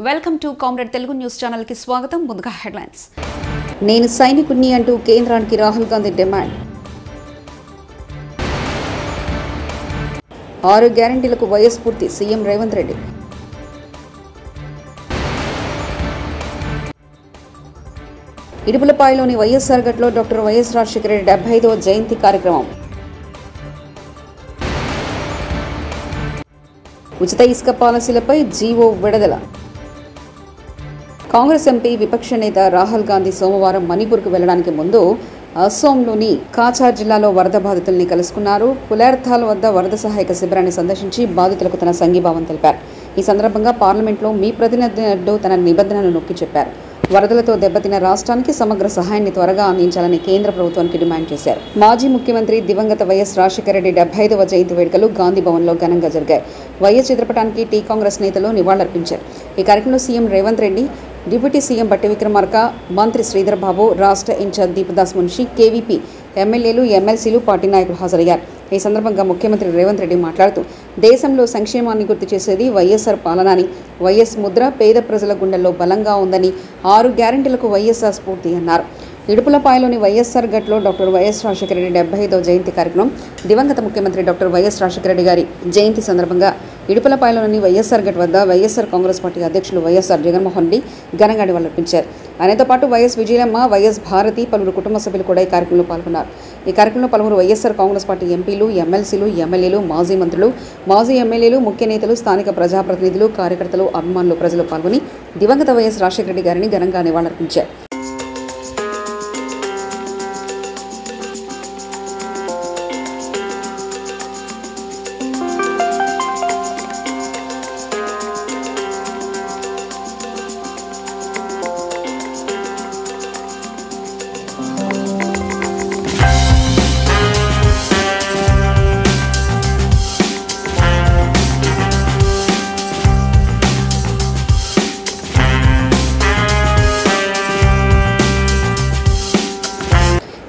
Welcome to comrade Telugu news channel కి స్వాగతం. ముందుగా హెడ్లైన్స్. నేను సైనికుడిని అంటూ కేంద్రానికి రాహుల్ గాంధీ డిమాండ్. 6 గ్యారెంటీలకు వైఎస్ పూర్తి సీఎం రేవంత్ రెడ్డి. ఇడుపులపాయలోని వైఎస్ఆర్ గట్లో డాక్టర్ వైఎస్ రాజశేఖర రెడ్డి 75వ జయంతి కార్యక్రమం. ఉచిత ఇసుక పాలసీలపై జీవో విడుదల. కాంగ్రెస్ ఎంపీ విపక్ష నేత రాహుల్ గాంధీ సోమవారం మణిపూర్కు వెళ్లడానికి ముందు అస్సోంలోని కాచార్ జిల్లాలో వరద బాధితుల్ని కలుసుకున్నారు. పులేర్థాల్ వద్ద వరద సహాయక శిబిరాన్ని సందర్శించి బాధితులకు తన సంఘీభావం తెలిపారు. ఈ సందర్భంగా పార్లమెంట్లో మీ ప్రతినిధి అంటూ తన నిబంధనను నొక్కి చెప్పారు. వరదలతో దెబ్బతిన్న రాష్ట్రానికి సమగ్ర సహాయాన్ని త్వరగా అందించాలని కేంద్ర ప్రభుత్వానికి డిమాండ్ చేశారు. మాజీ ముఖ్యమంత్రి దివంగత వైఎస్ రాజశేఖర రెడ్డి 75వ జయంతి వేడుకలు గాంధీ భవన్లో ఘనంగా జరిగాయి. వైఎస్ చిత్రపటానికి టీ కాంగ్రెస్ నేతలు నివాళులర్పించారు. ఈ కార్యక్రమంలో CM Revanth Reddy, deputy CM బట్టి విక్రమార్క, మంత్రి శ్రీధర్ బాబు, రాష్ట్ర ఇన్ఛార్జ్ దీపదాస్ మున్షి, కేవీపీ ఎమ్మెల్యేలు, ఎమ్మెల్సీలు, పార్టీ నాయకులు హాజరయ్యారు. ఈ సందర్భంగా ముఖ్యమంత్రి రేవంత్ రెడ్డి మాట్లాడుతూ దేశంలో సంక్షేమాన్ని గుర్తు చేసేది వైఎస్ఆర్ పాలన అని, వైఎస్ ముద్ర పేద ప్రజల గుండెల్లో బలంగా ఉందని, 6 గ్యారెంటీలకు వైఎస్ఆర్ స్ఫూర్తి అన్నారు. ఇడుపులపాయలోని వైఎస్ఆర్ గట్లో డాక్టర్ వైఎస్ రాజశేఖర రెడ్డి 75వ జయంతి కార్యక్రమం. దివంగత ముఖ్యమంత్రి డాక్టర్ వైఎస్ రాజశేఖర రెడ్డి గారి జయంతి సందర్భంగా ఇడుపులపాయలోని వైఎస్ఆర్ గట్ వద్ద వైఎస్ఆర్ కాంగ్రెస్ పార్టీ అధ్యక్షులు వైఎస్ఆర్ జగన్మోహన్ రెడ్డి ఘనంగా నివాళులర్పించారు. ఆయనతో పాటు వైఎస్ విజయమ్మ, వైఎస్ భారతి, పలువురు కుటుంబ సభ్యులు కూడా ఈ కార్యక్రమంలో పాల్గొన్నారు. ఈ కార్యక్రమంలో పలువురు వైఎస్ఆర్ కాంగ్రెస్ పార్టీ ఎంపీలు, ఎమ్మెల్సీలు, ఎమ్మెల్యేలు, మాజీ మంత్రులు, మాజీ ఎమ్మెల్యేలు, ముఖ్య నేతలు, స్థానిక ప్రజాప్రతినిధులు, కార్యకర్తలు, అభిమానులు, ప్రజలు పాల్గొని దివంగత వైఎస్ రాజశేఖర రెడ్డి గారిని ఘనంగా నివాళులర్పించారు.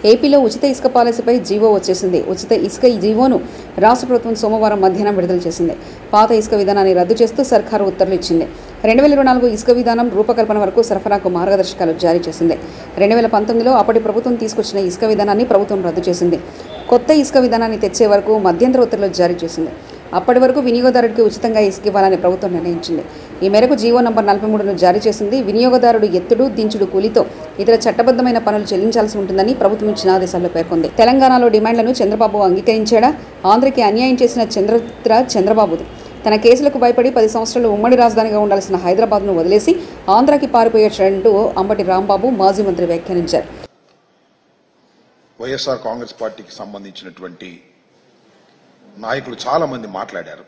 ఏపీలో ఉచిత ఇసుక పాలసీపై జీవో వచ్చేసింది. ఉచిత ఇసుక జీవోను రాష్ట్ర ప్రభుత్వం సోమవారం మధ్యాహ్నం విడుదల చేసింది. పాత ఇసుక విధానాన్ని రద్దు చేస్తూ సర్కారు ఉత్తర్వులు ఇచ్చింది. 2024 ఇసుక విధానం రూపకల్పన వరకు సరఫరాకు మార్గదర్శకాలు జారీ చేసింది. 2019లో అప్పటి ప్రభుత్వం తీసుకొచ్చిన ఇసుక విధానాన్ని ప్రభుత్వం రద్దు చేసింది. కొత్త ఇసుక విధానాన్ని తెచ్చే వరకు మధ్యంతర ఉత్తర్వులు జారీ చేసింది. అప్పటి వరకు వినియోగదారుడికి ఉచితంగా ఇసుక ఇవ్వాలని ప్రభుత్వం నిర్ణయించింది. ఈ మేరకు జీవో నంబర్ 43ను జారీ చేసింది. వినియోగదారుడు ఎత్తుడు, దించుడు కూలీతో ఇతర చట్టబద్ధమైన పనులు చెల్లించాల్సి ఉంటుందని ప్రభుత్వం ఇచ్చిన ఆదేశాల్లో పేర్కొంది. తెలంగాణలో డిమాండ్లను చంద్రబాబు అంగీకరించాడా? ఆంధ్రకి అన్యాయం చేసిన చంద్రబాబుది. తన కేసులకు భయపడి 10 సంవత్సరాలు ఉమ్మడి రాజధానిగా ఉండాల్సిన హైదరాబాద్ను వదిలేసి ఆంధ్రాకి పారిపోయేటంటూ అంబటి రాంబాబు, మాజీ మంత్రి వ్యాఖ్యానించారు. వైఎస్ఆర్ కాంగ్రెస్ పార్టీకి సంబంధించినటువంటి నాయకులు చాలా మంది మాట్లాడారు.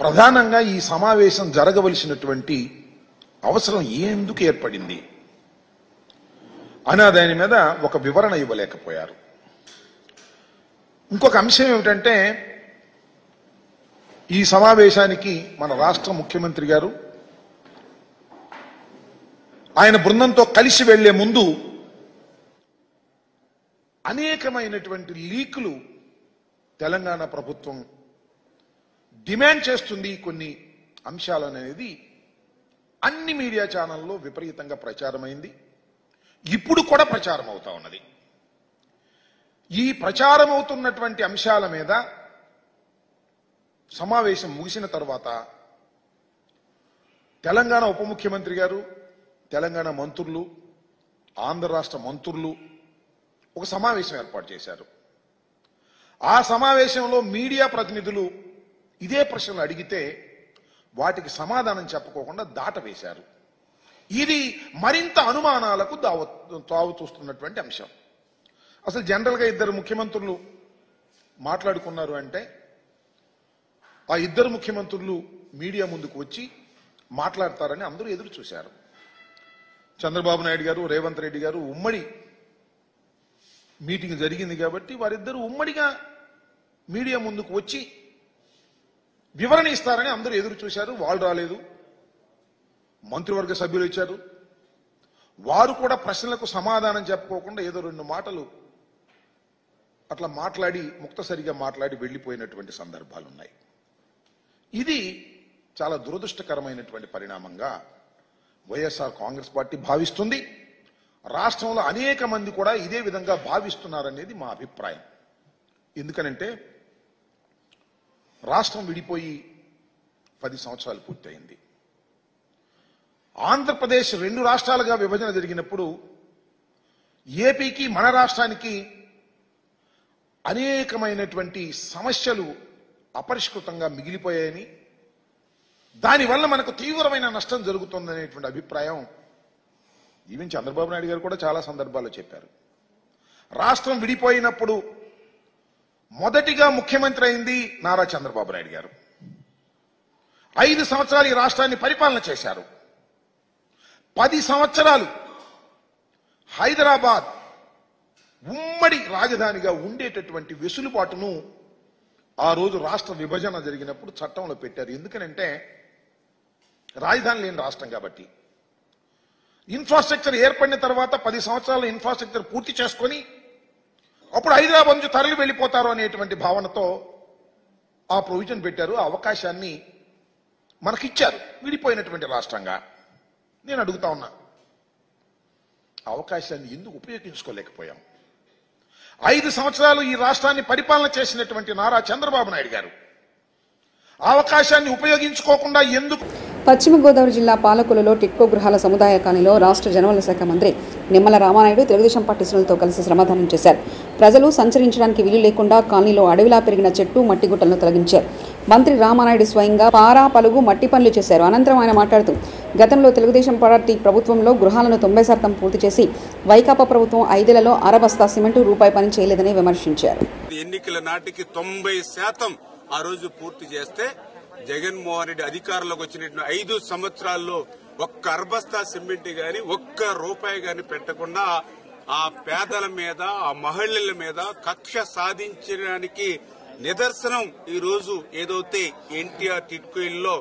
ప్రధానంగా ఈ సమావేశం జరగవలసినటువంటి అవసరం ఎందుకు ఏర్పడింది అనే దాని మీద ఒక వివరణ ఇవ్వలేకపోయారు. ఇంకొక అంశం ఏమిటంటే, ఈ సమావేశానికి మన రాష్ట్ర ముఖ్యమంత్రి గారు ఆయన బృందంతో కలిసి వెళ్లే ముందు అనేకమైనటువంటి లీకులు తెలంగాణ ప్రభుత్వం డిమాండ్ చేస్తుంది కొన్ని అంశాలనేది అన్ని మీడియా ఛానల్లో విపరీతంగా ప్రచారమైంది. ఇప్పుడు కూడా ప్రచారం అవుతా ఉన్నది. ఈ ప్రచారం అవుతున్నటువంటి అంశాల మీద సమావేశం ముగిసిన తర్వాత తెలంగాణ ఉప ముఖ్యమంత్రి గారు, తెలంగాణ మంత్రులు, ఆంధ్ర రాష్ట్ర మంత్రులు ఒక సమావేశం ఏర్పాటు చేశారు. ఆ సమావేశంలో మీడియా ప్రతినిధులు ఇదే ప్రశ్నలు అడిగితే వాటికి సమాధానం చెప్పుకోకుండా దాటవేశారు. ఇది మరింత అనుమానాలకు తావు చూస్తున్నటువంటి అంశం. అసలు జనరల్గా ఇద్దరు ముఖ్యమంత్రులు మాట్లాడుకున్నారు అంటే ఆ ఇద్దరు ముఖ్యమంత్రులు మీడియా ముందుకు వచ్చి మాట్లాడతారని అందరూ ఎదురు చూశారు. చంద్రబాబు నాయుడు గారు, రేవంత్ రెడ్డి గారు ఉమ్మడి మీటింగ్ జరిగింది కాబట్టి వారిద్దరూ ఉమ్మడిగా మీడియా ముందుకు వచ్చి వివరణ ఇస్తారని అందరూ ఎదురు చూశారు. వాళ్ళు రాలేదు. మంత్రివర్గ సభ్యులు ఇచ్చారు. వారు కూడా ప్రశ్నలకు సమాధానం చెప్పుకోకుండా ఏదో 2 మాటలు అట్లా మాట్లాడి ముక్తసరిగా మాట్లాడి వెళ్లిపోయినటువంటి సందర్భాలు ఉన్నాయి. ఇది చాలా దురదృష్టకరమైనటువంటి పరిణామంగా వైఎస్ఆర్ కాంగ్రెస్ పార్టీ భావిస్తుంది. రాష్ట్రంలో అనేక మంది కూడా ఇదే విధంగా భావిస్తున్నారనేది మా అభిప్రాయం. ఎందుకనంటే రాష్ట్రం విడిపోయి 10 సంవత్సరాలు పూర్తయింది. ఆంధ్రప్రదేశ్ 2 రాష్ట్రాలుగా విభజన జరిగినప్పుడు ఏపీకి మన రాష్ట్రానికి అనేకమైనటువంటి సమస్యలు అపరిష్కృతంగా మిగిలిపోయాయని, దానివల్ల మనకు తీవ్రమైన నష్టం జరుగుతుందనేటువంటి అభిప్రాయం ఈవెన్ చంద్రబాబు నాయుడు గారు కూడా చాలా సందర్భాల్లో చెప్పారు. రాష్ట్రం విడిపోయినప్పుడు మొదటిగా ముఖ్యమంత్రి అయింది నారా చంద్రబాబు నాయుడు గారు. 5 సంవత్సరాలు ఈ రాష్ట్రాన్ని పరిపాలన చేశారు. 10 సంవత్సరాలు హైదరాబాద్ ఉమ్మడి రాజధానిగా ఉండేటటువంటి వెసులుబాటును ఆ రోజు రాష్ట్ర విభజన జరిగినప్పుడు చట్టంలో పెట్టారు. ఎందుకనంటే రాజధాని లేని రాష్ట్రం కాబట్టి. ఇన్ఫ్రాస్ట్రక్చర్ ఏర్పడిన తర్వాత 10 సంవత్సరాల ఇన్ఫ్రాస్ట్రక్చర్ పూర్తి చేసుకొని అప్పుడు హైదరాబాద్ నుంచి తరలి వెళ్ళిపోతారు అనేటువంటి భావనతో ఆ ప్రొవిజన్ పెట్టారు. ఆ అవకాశాన్ని మనకిచ్చారు విడిపోయినటువంటి రాష్ట్రంగా. నేను అడుగుతా ఉన్నా, అవకాశాన్ని ఎందుకు ఉపయోగించుకోలేకపోయాం? 5 సంవత్సరాలు ఈ రాష్ట్రాన్ని పరిపాలన చేసినటువంటి నారా చంద్రబాబు నాయుడు గారు అవకాశాన్ని ఉపయోగించుకోకుండా ఎందుకు? పశ్చిమ గోదావరి జిల్లా పాలకొల్లులో టిట్కో గృహాల సముదాయ కాలనీలో రాష్ట్ర జనవరుల శాఖ మంత్రి నిమ్మల రామానాయుడు తెలుగుదేశం పార్టీ శ్రేణులతో కలిసి శ్రమదానం చేశారు. ప్రజలు సంచరించడానికి వీలు లేకుండా కాలనీలో అడవిలా పెరిగిన చెట్టు మట్టి గుట్టలను తొలగించారు. మంత్రి రామానాయుడు స్వయంగా పారా పలుగు మట్టి పనులు చేశారు. అనంతరం ఆయన మాట్లాడుతూ గతంలో తెలుగుదేశం పార్టీ ప్రభుత్వంలో గృహాలను 90% పూర్తి చేసి వైకాపా ప్రభుత్వం 5 ఏళ్లలో అరబస్తా సిమెంటు రూపాయి పని చేయలేదని విమర్శించారు. ఎన్నికల నాటికి 90% ఆ రోజు పూర్తి చేస్తే జగన్మోహన్ రెడ్డి అధికారంలోకి వచ్చిన 5 సంవత్సరాల్లో ఒక్క అర్బస్తా సిమెంట్ గాని ఒక్క రూపాయి గాని పెట్టకుండా ఆ పేదల మీద ఆ మహిళల మీద కక్ష సాధించడానికి నిదర్శనం ఈ రోజు ఏదైతే ఎన్టీఆర్ టిట్కో ఇల్లో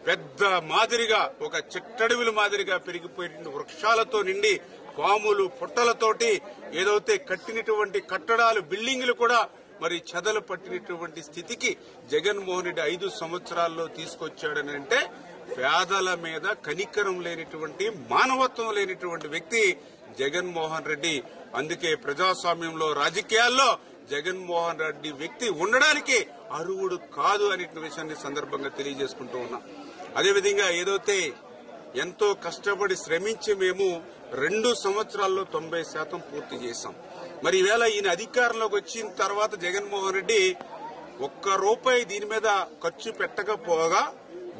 పెద్ద మాదిరిగా ఒక చిట్టడవిల మాదిరిగా పెరిగిపోయిన వృక్షాలతో నిండి పాములు పుట్టలతోటి ఏదైతే కట్టినటువంటి కట్టడాలు బిల్డింగులు కూడా మరి చెదలు పట్టినటువంటి స్థితికి జగన్మోహన్ రెడ్డి 5 సంవత్సరాల్లో తీసుకొచ్చాడని అంటే పేదల మీద కనికరం లేనిటువంటి మానవత్వం లేనిటువంటి వ్యక్తి జగన్మోహన్ రెడ్డి. అందుకే ప్రజాస్వామ్యంలో రాజకీయాల్లో జగన్మోహన్ రెడ్డి వ్యక్తి ఉండడానికి అర్హుడు కాదు అనే విషయాన్ని సందర్భంగా తెలియజేసుకుంటూ ఉన్నా. అదేవిధంగా ఏదైతే ఎంతో కష్టపడి శ్రమించి మేము 2 సంవత్సరాల్లో 90% పూర్తి చేశాం. మరి ఈవేళ ఈయన అధికారంలోకి వచ్చిన తర్వాత జగన్మోహన్ రెడ్డి ఒక్క రూపాయి దీని మీద ఖర్చు పెట్టకపోగా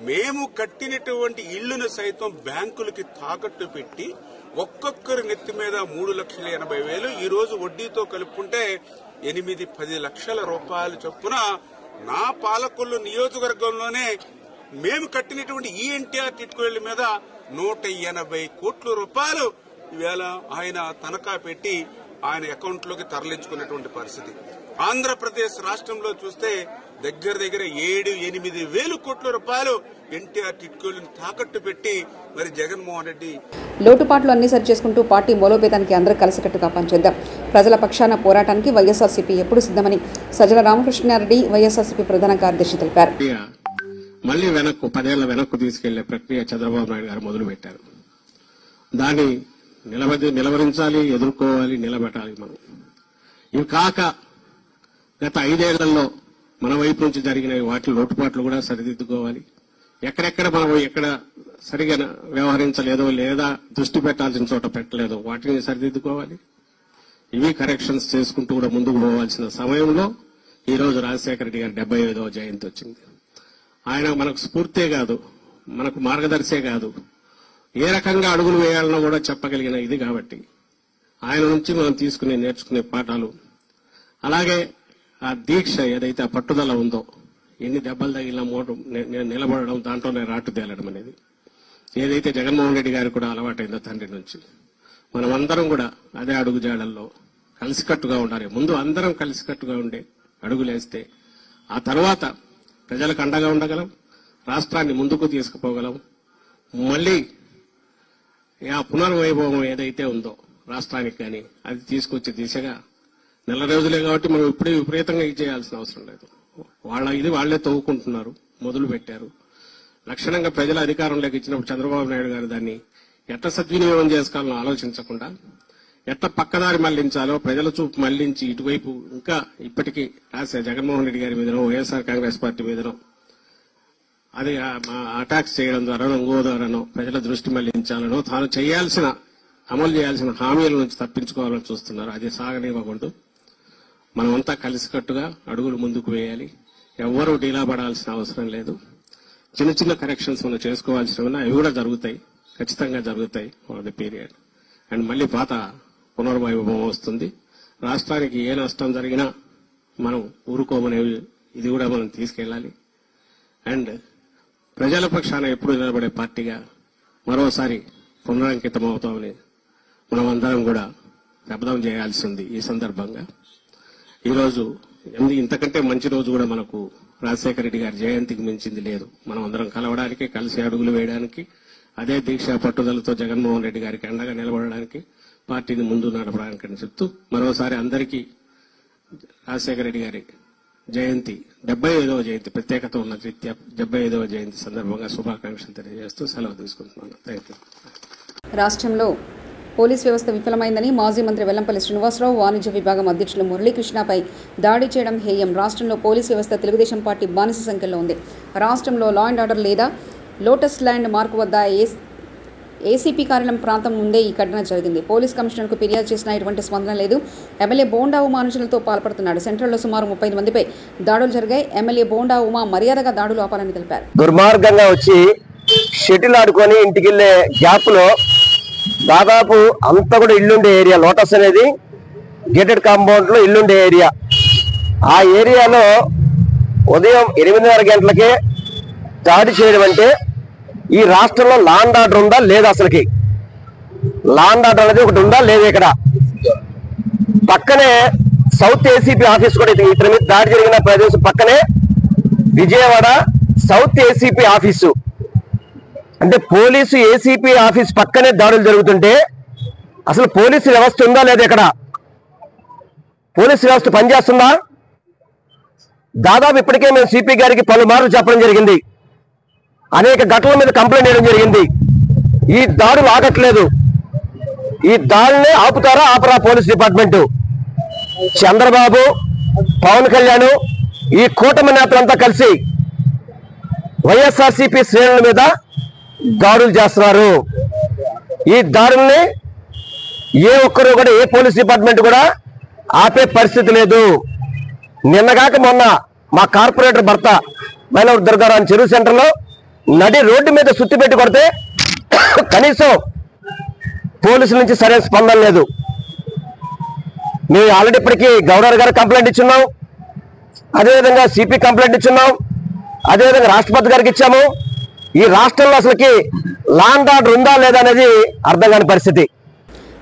మేము కట్టినటువంటి ఇళ్లను సైతం బ్యాంకులకి తాకట్టు పెట్టి ఒక్కొక్కరి నెత్తి మీద 3,80,000 ఈ రోజు వడ్డీతో కలుపుకుంటే 8-10 లక్షల రూపాయలు చొప్పున నా పాలకొల్లు నియోజకవర్గంలోనే మేము కట్టినటువంటి ఈ ఎన్టీఆర్ టిట్కో ఇళ్ల మీద 180 కోట్ల రూపాయలు ఈవేళ ఆయన తనఖా పెట్టి ఆయన అకౌంట్లోకి తరలించుకున్నటువంటి పరిస్థితి. ఆంధ్రప్రదేశ్ రాష్ట్రంలో చూస్తే దగ్గర 7-8 వేల కోట్ల రూపాయలు ఎన్టీఆర్ టిట్కోలను తాకట్టు పెట్టి మరి జగన్మోహన్ రెడ్డి లోటుపాట్లు అన్ని సరి చేసుకుంటూ పార్టీ మూలోపేతానికి అందరూ కలిసికట్టుగా పనిచేద్దాం. ప్రజల పక్షాన పోరాటానికి వైఎస్ఆర్సీపీ ఎప్పుడు సిద్ధమని సజ్జల రామకృష్ణారెడ్డి వైఎస్ఆర్సీపీ ప్రధాన కార్యదర్శి తెలిపారు. మళ్లీ 10 ఏళ్ల వెనక్కు తీసుకెళ్లే ప్రక్రియ చంద్రబాబు నాయుడు గారు మొదలుపెట్టారు. దాన్ని నిలవరించాలి, ఎదుర్కోవాలి, నిలబెట్టాలి. మనం ఇవి కాక గత 5 ఏళ్లలో మన వైపు నుంచి జరిగిన వాటి లోటుపాట్లు కూడా సరిదిద్దుకోవాలి. ఎక్కడెక్కడ మనం ఎక్కడ సరిగా వ్యవహరించలేదో లేదా దృష్టి పెట్టాల్సిన చోట పెట్టలేదో వాటిని సరిదిద్దుకోవాలి. ఇవి కరెక్షన్స్ చేసుకుంటూ కూడా ముందుకు పోవాల్సిన సమయంలో ఈ రోజు రాజశేఖర రెడ్డి గారి 75వ జయంతి వచ్చింది. ఆయన మనకు స్ఫూర్తే కాదు, మనకు మార్గదర్శే కాదు, ఏ రకంగా అడుగులు వేయాలనో కూడా చెప్పగలిగిన ఇది కాబట్టి ఆయన నుంచి మనం నేర్చుకునే పాఠాలు, అలాగే ఆ దీక్ష ఏదైతే ఆ పట్టుదల ఉందో, ఎన్ని దెబ్బలు తగిలిన నిలబడడం, దాంట్లోనే రాటు తేలడం అనేది ఏదైతే జగన్మోహన్ రెడ్డి గారికి కూడా అలవాటైందో తండ్రి నుంచి, మనమందరం కూడా అదే అడుగుజాడల్లో కలిసికట్టుగా ఉండాలి. ముందు అందరం కలిసికట్టుగా ఉండే అడుగులేస్తే ఆ తర్వాత ప్రజలకు అండగా ఉండగలం, రాష్ట్రాన్ని ముందుకు తీసుకుపోగలం. మళ్లీ ఆ పునర్వైభవం ఏదైతే ఉందో రాష్ట్రానికి కానీ అది తీసుకొచ్చే దిశగా 4 రోజులే కాబట్టి మనం ఇప్పుడే విపరీతంగా ఇది చేయాల్సిన అవసరం లేదు. వాళ్లే తవ్వుకుంటున్నారు, మొదలు పెట్టారు. లక్షణంగా ప్రజల అధికారంలోకి ఇచ్చినప్పుడు చంద్రబాబు నాయుడు గారు దాన్ని ఎట్లా సద్వినియోగం చేసుకోవాలని ఆలోచించకుండా ఎట్లా పక్కదారి మళ్లించాలో ప్రజల చూపు మళ్లించి ఇటువైపు ఇంకా ఇప్పటికీ రాసే జగన్మోహన్ రెడ్డి గారి మీదనో వైఎస్ఆర్ కాంగ్రెస్ పార్టీ మీదనో అది అటాక్స్ చేయడం ద్వారానో ఇంకో ద్వారానో ప్రజల దృష్టి మళ్లించాలనో తాను అమలు చేయాల్సిన హామీల నుంచి తప్పించుకోవాలని చూస్తున్నారు. అది సాగనివ్వకూడదు. మనమంతా కలిసికట్టుగా అడుగులు ముందుకు వేయాలి. ఎవ్వరూ డీలా పడాల్సిన అవసరం లేదు. చిన్న చిన్న కరెక్షన్స్ మనం చేసుకోవాల్సినవి అవి కూడా జరుగుతాయి, ఖచ్చితంగా జరుగుతాయి ఫర్ ది పీరియడ్. అండ్ మళ్లీ పాత పునర్వైభవం వస్తుంది. రాష్ట్రానికి ఏ నష్టం జరిగినా మనం ఊరుకోమనేవి ఇది కూడా మనం తీసుకెళ్లాలి. అండ్ ప్రజల పక్షాన ఎప్పుడు నిలబడే పార్టీగా మరోసారి పునరంకితం అవుతామని మనం అందరం కూడా శపథం చేయాల్సి ఉంది. ఈ సందర్భంగా ఈరోజు ఇంతకంటే మంచి రోజు కూడా మనకు రాజశేఖర రెడ్డి గారి జయంతికి మించింది లేదు. మనం అందరం కలవడానికి, కలిసి అడుగులు వేయడానికి, అదే దీక్ష పట్టుదలతో జగన్మోహన్ రెడ్డి గారికి అండగా నిలబడడానికి, పార్టీని ముందు నడపడానికి అని చెప్తూ మరోసారి అందరికీ రాజశేఖర రెడ్డి గారి జయంతి 75వ జయంతి ప్రత్యేకత ఉన్న రీత్యా 75వ జయంతి సందర్భంగా శుభాకాంక్షలు తెలియజేస్తూ సెలవు తీసుకుంటున్నాను. Thank you. రాష్ట్రంలో పోలీస్ వ్యవస్థ విఫలమైందని మాజీ మంత్రి వెల్లంపల్లి శ్రీనివాసరావు, వాణిజ్య విభాగం అధ్యక్షులు మురళీకృష్ణపై దాడి చేయడం హేయం. రాష్ట్రంలో పోలీస్ వ్యవస్థ తెలుగుదేశం పార్టీ బానిస సంఖ్యలో ఉంది. రాష్ట్రంలో లా అండ్ ఆర్డర్ లేదా లోటస్ ల్యాండ్ మార్క్ వద్ద ఏసీపీ కార్యాలయం ప్రాంతం ముందే ఈ ఘటన జరిగింది. పోలీస్ కమిషనర్కు ఫిర్యాదు చేసినా ఎటువంటి స్పందన లేదు. ఎమ్మెల్యే బోండా ఉమా అనుచరులతో పాల్పడుతున్నాడు. సెంట్రల్లో సుమారు 35 మందిపై దాడులు జరిగాయి. ఎమ్మెల్యే బోండా ఉమా మర్యాదగా దాడులు ఆపాలని తెలిపారు. దుర్మార్గంగా వచ్చి షటిల్ ఆడుకొని ఇంటికి వెళ్లే గ్యాప్ లో దాదాపు అంతా కూడా ఇల్లుండే ఏరియా, లోటస్ అనేది గేటెడ్ కాంపౌండ్ లో ఇల్లుండే ఏరియా. ఆ ఏరియాలో ఉదయం 8:30 గంటలకే దాడి చేయడం అంటే ఈ రాష్ట్రంలో లా అండ్ ఆర్డర్ ఉందా లేదా? అసలుకి లా అండ్ ఆర్డర్ అనేది ఒకటి ఉందా లేదా? ఇక్కడ పక్కనే సౌత్ ఏసీపీ ఆఫీస్ కూడా, ఇతని మీద దాడి జరిగిన ప్రదేశం పక్కనే విజయవాడ సౌత్ ఏసీపీ ఆఫీసు. అంటే పోలీసు ఏసీపీ ఆఫీస్ పక్కనే దాడులు జరుగుతుంటే అసలు పోలీసు వ్యవస్థ ఉందా లేదా? ఇక్కడ పోలీసు వ్యవస్థ పనిచేస్తుందా? దాదాపు ఇప్పటికే మేము సిపి గారికి పలుమార్లు చెప్పడం జరిగింది. అనేక ఘటనల మీద కంప్లైంట్ చేయడం జరిగింది. ఈ దాడులు ఆగట్లేదు. ఈ దాడుల్ని ఆపుతారా ఆపరా పోలీస్ డిపార్ట్మెంట్? చంద్రబాబు, పవన్ కళ్యాణ్, ఈ కూటమి నేతలంతా కలిసి వైఎస్ఆర్సీపీ శ్రేణుల మీద దాడులు చేస్తున్నారు. ఈ దాడుల్ని ఏ ఒక్కరు కూడా, ఏ పోలీస్ డిపార్ట్మెంట్ కూడా ఆపే పరిస్థితి లేదు. నిన్నగాక మొన్న మా కార్పొరేటర్ భర్త మైలవరం దుర్గారావు చెరువు సెంటర్లో నడి రోడ్డు మీద సుత్తి పెట్టి కొడితే కనీసం పోలీసుల నుంచి సరైన స్పందన లేదు. మేము ఆల్రెడీ ఇప్పటికీ గవర్నర్ గారు కంప్లైంట్ ఇచ్చున్నాం, అదేవిధంగా సిపి కంప్లైంట్ ఇచ్చున్నాం, అదేవిధంగా రాష్ట్రపతి గారికి ఇచ్చాము. ఈ రాష్ట్రంలో అసలుకి లా అండ్ ఆర్డర్ ఉందా లేదా అనేది అర్థం కాని పరిస్థితి.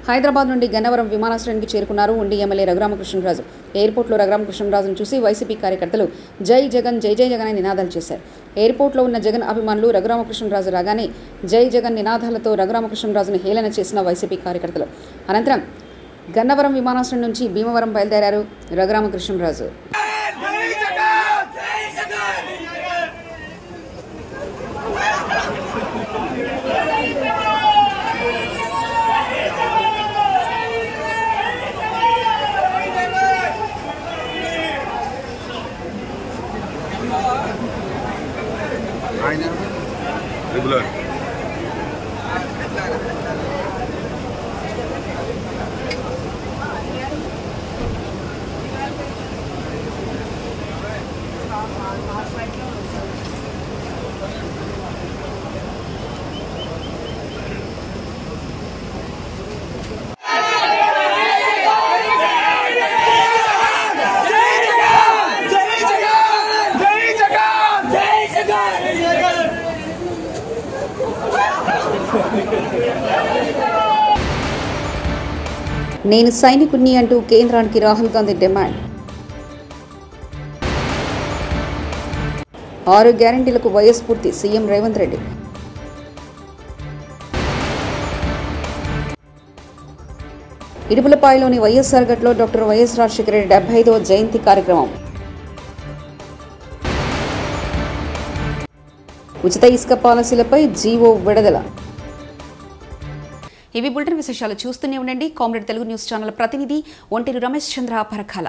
హైదరాబాద్ నుండి గన్నవరం విమానాశ్రయానికి చేరుకున్నారు ఉండి ఎమ్మెల్యే రఘురామకృష్ణరాజు. ఎయిర్పోర్ట్లో రఘురామకృష్ణరాజును చూసి వైసీపీ కార్యకర్తలు జై జగన్ జై జై జగన్ అని నినాదాలు చేశారు. ఎయిర్పోర్ట్లో ఉన్న జగన్ అభిమానులు రఘురామకృష్ణరాజు రాగానే జై జగన్ నినాదాలతో రఘురామకృష్ణరాజును హేళన చేసిన వైసీపీ కార్యకర్తలు. అనంతరం గన్నవరం విమానాశ్రయం నుంచి భీమవరం బయలుదేరారు రఘురామకృష్ణరాజు. రెగ్యులర్ నేను సైనికుడిని అంటూ కేంద్రానికి రాహుల్ గాంధీ డిమాండ్. 6 గ్యారంటీలకు వయస్ఫూర్తి సీఎం రేవంత్ రెడ్డి. ఇడుపులపాయలోని వైఎస్ఆర్ గట్లో డాక్టర్ వైఎస్ రాజశేఖర రెడ్డి 75వ జయంతి కార్యక్రమం. ఉచిత ఇసుక పాలసీలపై జీవో విడుదల. ఇవి బులెటిన్ విశేషాలు. చూస్తూనే ఉండండి కామ్రేడ్ తెలుగు న్యూస్ ఛానల్ ప్రతినిధి ఒంటేరు రమేష్ చంద్ర పరకాల.